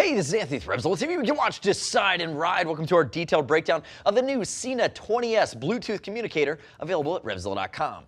Hey, this is Anthony from RevZilla TV. We can watch, decide, and ride. Welcome to our detailed breakdown of the new Sena 20S Bluetooth communicator, available at RevZilla.com.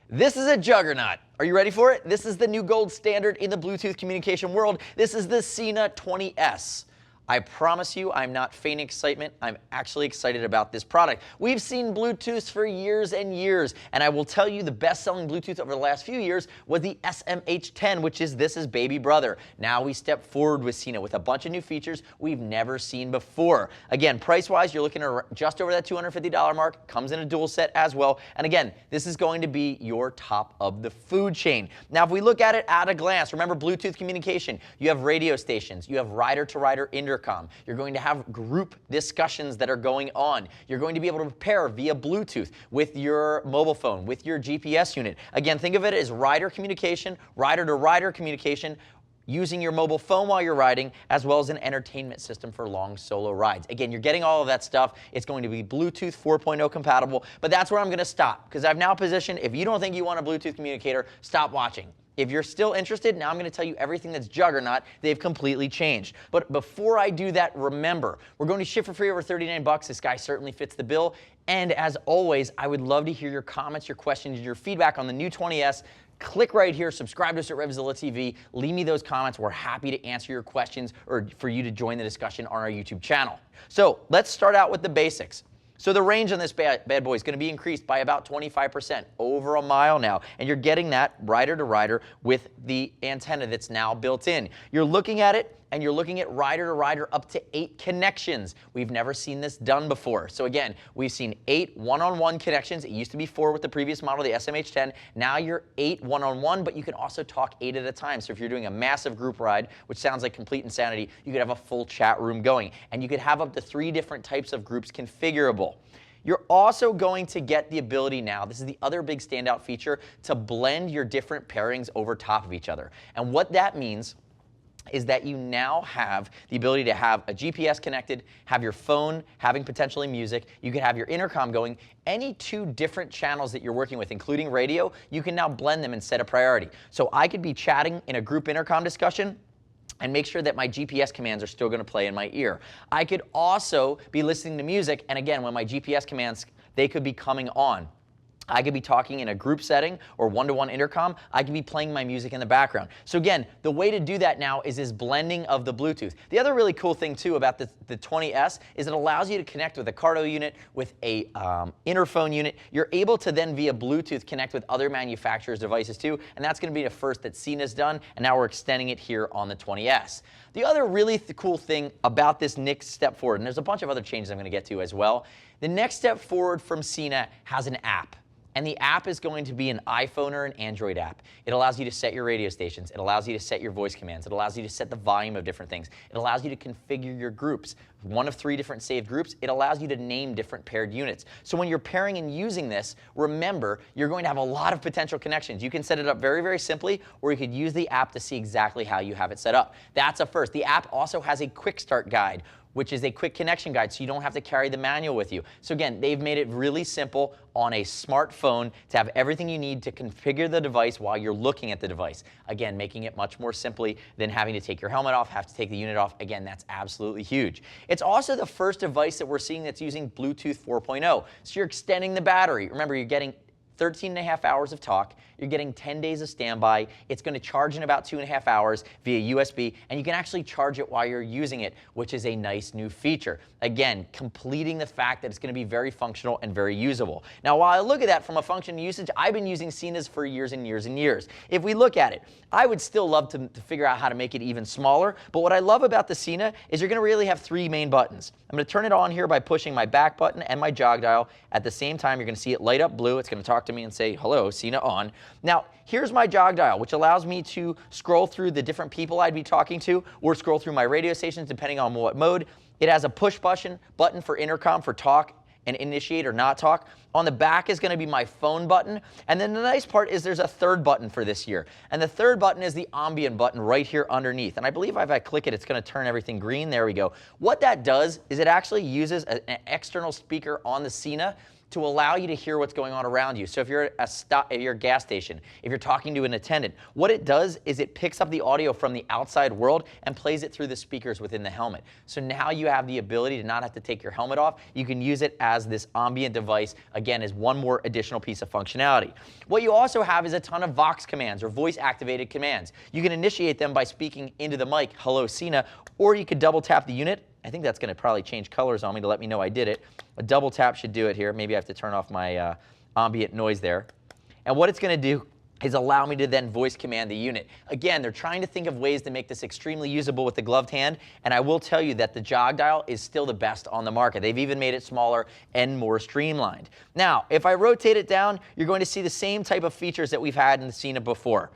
This is a juggernaut. Are you ready for it? This is the new gold standard in the Bluetooth communication world. This is the Sena 20S. I promise you, I'm not feigning excitement. I'm actually excited about this product. We've seen Bluetooth for years and years, and I will tell you the best-selling Bluetooth over the last few years was the SMH10, which is this is baby brother. Now we step forward with Sena with a bunch of new features we've never seen before. Again, price-wise, you're looking at just over that $250 mark. Comes in a dual set as well. And again, this is going to be your top of the food chain. Now, if we look at it at a glance, remember Bluetooth communication. You have radio stations. You have rider-to-rider intercom. You're going to have group discussions that are going on. You're going to be able to pair via Bluetooth with your mobile phone, with your GPS unit. Again, think of it as rider communication, rider-to-rider communication, using your mobile phone while you're riding, as well as an entertainment system for long solo rides. Again, you're getting all of that stuff. It's going to be Bluetooth 4.0 compatible, but that's where I'm going to stop, because I've now positioned, if you don't think you want a Bluetooth communicator, stop watching. If you're still interested, now I'm going to tell you everything that's juggernaut. They've completely changed. But before I do that, remember, we're going to ship for free over 39 bucks. This guy certainly fits the bill. And as always, I would love to hear your comments, your questions, your feedback on the new 20S. Click right here, subscribe to us at RevZilla TV, leave me those comments. We're happy to answer your questions or for you to join the discussion on our YouTube channel. So let's start out with the basics. So the range on this bad boy is going to be increased by about 25%, over a mile now, and you're getting that rider-to-rider with the antenna that's now built in. You're looking at it, and you're looking at rider-to-rider up to 8 connections. We've never seen this done before. So again, we've seen 8 one-on-one connections. It used to be 4 with the previous model, the SMH10. Now you're 8 one-on-one, but you can also talk 8 at a time. So if you're doing a massive group ride, which sounds like complete insanity, you could have a full chat room going. And you could have up to 3 different types of groups configurable. You're also going to get the ability now, this is the other big standout feature, to blend your different pairings over top of each other. And what that means is that you now have the ability to have a GPS connected, have your phone having potentially music, you can have your intercom going, any 2 different channels that you're working with, including radio, you can now blend them and set a priority. So I could be chatting in a group intercom discussion and make sure that my GPS commands are still going to play in my ear. I could also be listening to music, and again, when my GPS commands, they could be coming on. I could be talking in a group setting or one-to-one intercom. I could be playing my music in the background. So again, the way to do that now is this blending of the Bluetooth. The other really cool thing too about the 20S is it allows you to connect with a Cardo unit, with a interphone unit. You're able to then via Bluetooth connect with other manufacturers' devices too, and that's going to be the first that Sena's done, and now we're extending it here on the 20S. The other really cool thing about this next step forward, and there's a bunch of other changes I'm going to get to as well, the next step forward from Sena has an app. And the app is going to be an iPhone or an Android app. It allows you to set your radio stations. It allows you to set your voice commands. It allows you to set the volume of different things. It allows you to configure your groups. One of 3 different saved groups. It allows you to name different paired units. So when you're pairing and using this, remember, you're going to have a lot of potential connections. You can set it up very, very simply, or you could use the app to see exactly how you have it set up. That's a first. The app also has a quick start guide, which is a quick connection guide, so you don't have to carry the manual with you. So again, they've made it really simple on a smartphone to have everything you need to configure the device while you're looking at the device. Again, making it much more simply than having to take your helmet off, have to take the unit off. Again, that's absolutely huge. It's also the first device that we're seeing that's using Bluetooth 4.0. So you're extending the battery. Remember, you're getting 13.5 hours of talk. You're getting 10 days of standby. It's going to charge in about 2.5 hours via USB, and you can actually charge it while you're using it, which is a nice new feature. Again, completing the fact that it's going to be very functional and very usable. Now, while I look at that from a function usage, I've been using Sena's for years and years and years. If we look at it, I would still love to figure out how to make it even smaller, but what I love about the Sena is you're going to really have 3 main buttons. I'm going to turn it on here by pushing my back button and my jog dial. At the same time, you're going to see it light up blue. It's going to talk to me and say, hello, Sena on. Now, here's my jog dial, which allows me to scroll through the different people I'd be talking to or scroll through my radio stations depending on what mode. It has a push button for intercom for talk and initiate or not talk. On the back is going to be my phone button. And then the nice part is there's a 3rd button for this year. And the 3rd button is the ambient button right here underneath. And I believe if I click it, it's going to turn everything green. There we go. What that does is it actually uses an external speaker on the Sena to allow you to hear what's going on around you. So if you're at a gas station, if you're talking to an attendant, what it does is it picks up the audio from the outside world and plays it through the speakers within the helmet. So now you have the ability to not have to take your helmet off. You can use it as this ambient device, again, as one more additional piece of functionality. What you also have is a ton of Vox commands or voice-activated commands. You can initiate them by speaking into the mic, "Hello, Sena," or you could double tap the unit. I think that's going to probably change colors on me to let me know I did it. A double tap should do it here. Maybe I have to turn off my ambient noise there. And what it's going to do is allow me to then voice command the unit. Again, they're trying to think of ways to make this extremely usable with the gloved hand, and I will tell you that the jog dial is still the best on the market. They've even made it smaller and more streamlined. Now, if I rotate it down, you're going to see the same type of features that we've had in the Sena before.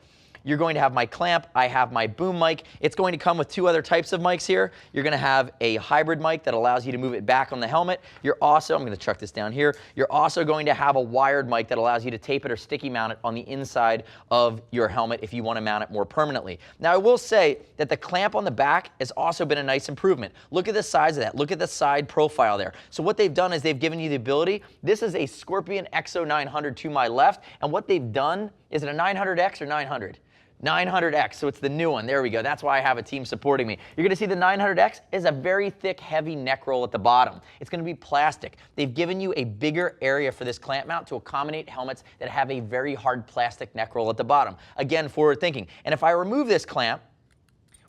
You're going to have my clamp, I have my boom mic. It's going to come with two other types of mics here. You're going to have a hybrid mic that allows you to move it back on the helmet. You're also, I'm going to chuck this down here, you're also going to have a wired mic that allows you to tape it or sticky mount it on the inside of your helmet if you want to mount it more permanently. Now I will say that the clamp on the back has also been a nice improvement. Look at the size of that. Look at the side profile there. So what they've done is they've given you the ability, this is a Scorpion XO 900 to my left, and what they've done, is it a 900X or 900? 900X, so it's the new one. There we go. That's why I have a team supporting me. You're going to see the 900X is a very thick, heavy neck roll at the bottom. It's going to be plastic. They've given you a bigger area for this clamp mount to accommodate helmets that have a very hard plastic neck roll at the bottom. Again, forward thinking. And if I remove this clamp,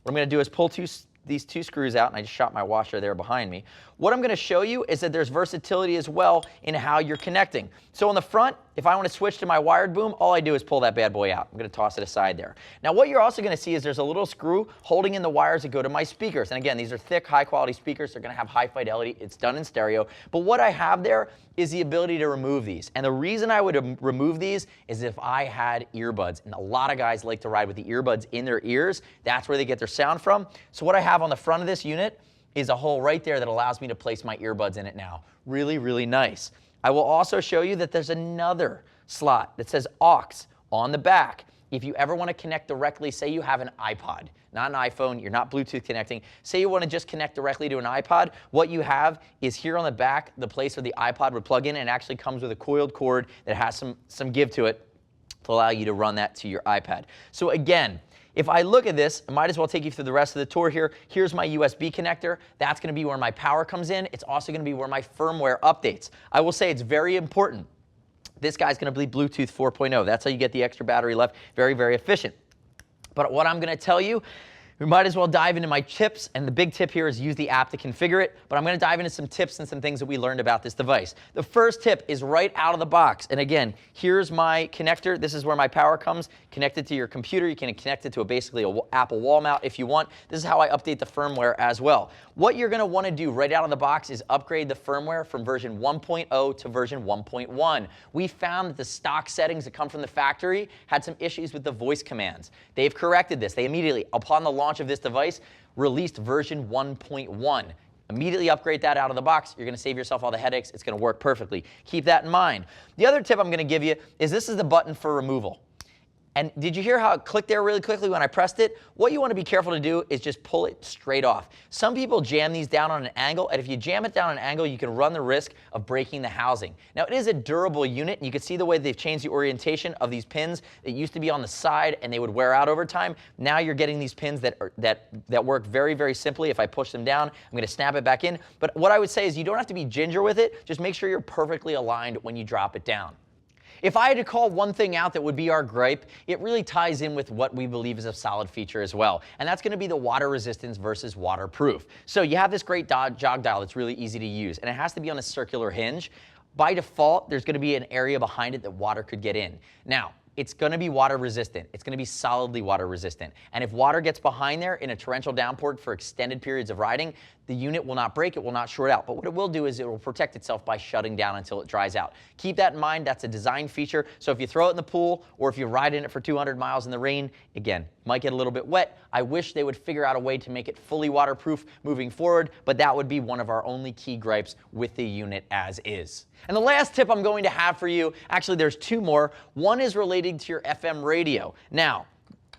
what I'm going to do is pull these two screws out, and I just shot my washer there behind me. What I'm going to show you is that there's versatility as well in how you're connecting. So on the front, if I want to switch to my wired boom, all I do is pull that bad boy out. I'm going to toss it aside there. Now what you're also going to see is there's a little screw holding in the wires that go to my speakers. And again, these are thick, high quality speakers. They're going to have high fidelity. It's done in stereo. But what I have there is the ability to remove these. And the reason I would remove these is if I had earbuds. And a lot of guys like to ride with the earbuds in their ears. That's where they get their sound from. So what I have on the front of this unit is a hole right there that allows me to place my earbuds in it now. Really, really nice. I will also show you that there's another slot that says aux on the back. If you ever want to connect directly, say you have an iPod, not an iPhone, you're not Bluetooth connecting, say you want to just connect directly to an iPod, what you have is here on the back, the place where the iPod would plug in, and it actually comes with a coiled cord that has some give to it to allow you to run that to your iPad. So again, if I look at this, I might as well take you through the rest of the tour here. Here's my USB connector. That's going to be where my power comes in. It's also going to be where my firmware updates. I will say it's very important. This guy's going to be Bluetooth 4.0. That's how you get the extra battery left. Very, very efficient. But what I'm going to tell you, we might as well dive into my tips, and the big tip here is use the app to configure it, but I'm going to dive into some tips and some things that we learned about this device. The first tip is right out of the box, and again, here's my connector. This is where my power comes, connected to your computer. You can connect it to basically an Apple wall mount if you want. This is how I update the firmware as well. What you're going to want to do right out of the box is upgrade the firmware from version 1.0 to version 1.1. We found that the stock settings that come from the factory had some issues with the voice commands. They've corrected this. They immediately, upon the launch of this device, released version 1.1. Immediately upgrade that out of the box. You're going to save yourself all the headaches. It's going to work perfectly. Keep that in mind. The other tip I'm going to give you is this is the button for removal. And did you hear how it clicked there really quickly when I pressed it? What you want to be careful to do is just pull it straight off. Some people jam these down on an angle, and if you jam it down on an angle, you can run the risk of breaking the housing. Now, it is a durable unit, and you can see the way they've changed the orientation of these pins. It used to be on the side, and they would wear out over time. Now you're getting these pins that work very, very simply. If I push them down, I'm going to snap it back in. But what I would say is you don't have to be ginger with it. Just make sure you're perfectly aligned when you drop it down. If I had to call one thing out that would be our gripe, it really ties in with what we believe is a solid feature as well. And that's going to be the water resistance versus waterproof. So you have this great jog dial that's really easy to use, and it has to be on a circular hinge. By default, there's going to be an area behind it that water could get in. Now, it's going to be water resistant. It's going to be solidly water resistant. And if water gets behind there in a torrential downpour for extended periods of riding, the unit will not break, it will not short out. But what it will do is it will protect itself by shutting down until it dries out. Keep that in mind. That's a design feature. So if you throw it in the pool or if you ride in it for 200 miles in the rain, again, might get a little bit wet. I wish they would figure out a way to make it fully waterproof moving forward, but that would be one of our only key gripes with the unit as is. And the last tip I'm going to have for you, actually there's two more. One is related to your FM radio. Now,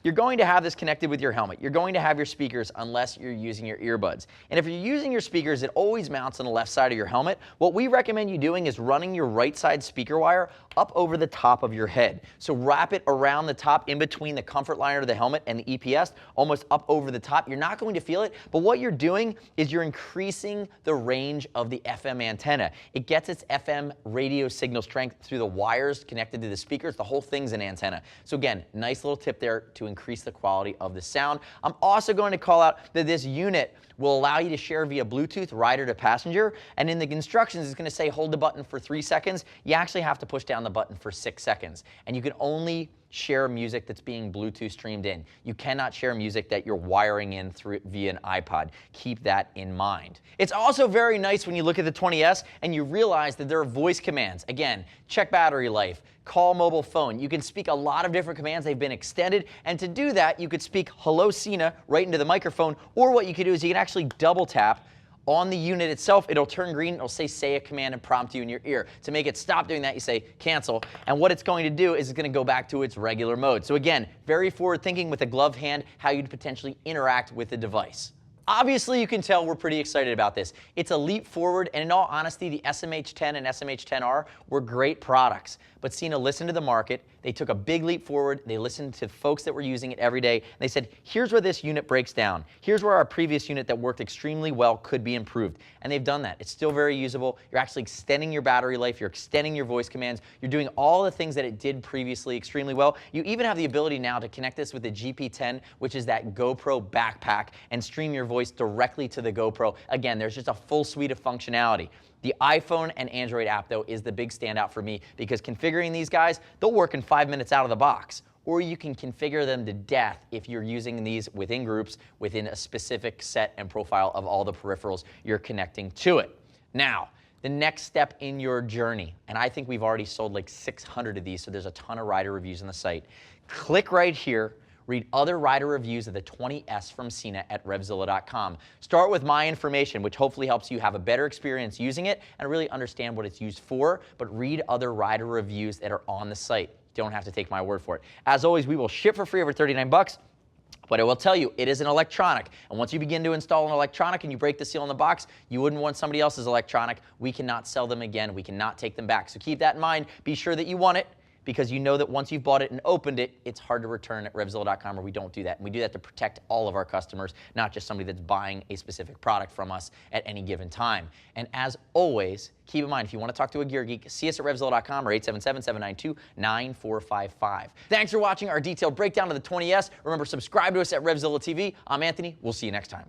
you're going to have this connected with your helmet. You're going to have your speakers unless you're using your earbuds. And if you're using your speakers, it always mounts on the left side of your helmet. What we recommend you doing is running your right side speaker wire up over the top of your head. So wrap it around the top in between the comfort liner of the helmet and the EPS, almost up over the top. You're not going to feel it, but what you're doing is you're increasing the range of the FM antenna. It gets its FM radio signal strength through the wires connected to the speakers. The whole thing's an antenna. So again, nice little tip there to increase the quality of the sound. I'm also going to call out that this unit will allow you to share via Bluetooth rider to passenger, and in the instructions it's going to say hold the button for 3 seconds. You actually have to push down the button for 6 seconds, and you can only share music that's being Bluetooth streamed in. You cannot share music that you're wiring in through via an iPod. Keep that in mind. It's also very nice when you look at the 20S and you realize that there are voice commands. Again, check battery life, call mobile phone. You can speak a lot of different commands. They've been extended, and to do that, you could speak hello Sena right into the microphone, or what you could do is you can actually double tap on the unit itself. It'll turn green, it'll say a command and prompt you in your ear. To make it stop doing that, you say cancel, and what it's going to do is it's going to go back to its regular mode. So again, very forward thinking with a gloved hand, how you'd potentially interact with the device. Obviously, you can tell we're pretty excited about this. It's a leap forward, and in all honesty, the SMH10 and SMH10R were great products. But Sena listened to the market. They took a big leap forward. They listened to folks that were using it every day. And they said, here's where this unit breaks down. Here's where our previous unit that worked extremely well could be improved. And they've done that. It's still very usable. You're actually extending your battery life. You're extending your voice commands. You're doing all the things that it did previously extremely well. You even have the ability now to connect this with the GP10, which is that GoPro backpack, and stream your voice directly to the GoPro. Again, there's just a full suite of functionality. The iPhone and Android app, though, is the big standout for me, because configuring these guys, they'll work in 5 minutes out of the box. Or you can configure them to death if you're using these within groups, within a specific set and profile of all the peripherals you're connecting to it. Now, the next step in your journey, and I think we've already sold like 600 of these, so there's a ton of rider reviews on the site. Click right here. Read other rider reviews of the 20S from Sena at RevZilla.com. Start with my information, which hopefully helps you have a better experience using it and really understand what it's used for, but read other rider reviews that are on the site. You don't have to take my word for it. As always, we will ship for free over 39 bucks. But I will tell you, it is an electronic. And once you begin to install an electronic and you break the seal on the box, you wouldn't want somebody else's electronic. We cannot sell them again. We cannot take them back. So keep that in mind. Be sure that you want it, because you know that once you've bought it and opened it, it's hard to return at RevZilla.com, where we don't do that. And we do that to protect all of our customers, not just somebody that's buying a specific product from us at any given time. And as always, keep in mind, if you want to talk to a gear geek, see us at RevZilla.com or 877-792-9455. Thanks for watching our detailed breakdown of the 20S. Remember, subscribe to us at RevZilla TV. I'm Anthony. We'll see you next time.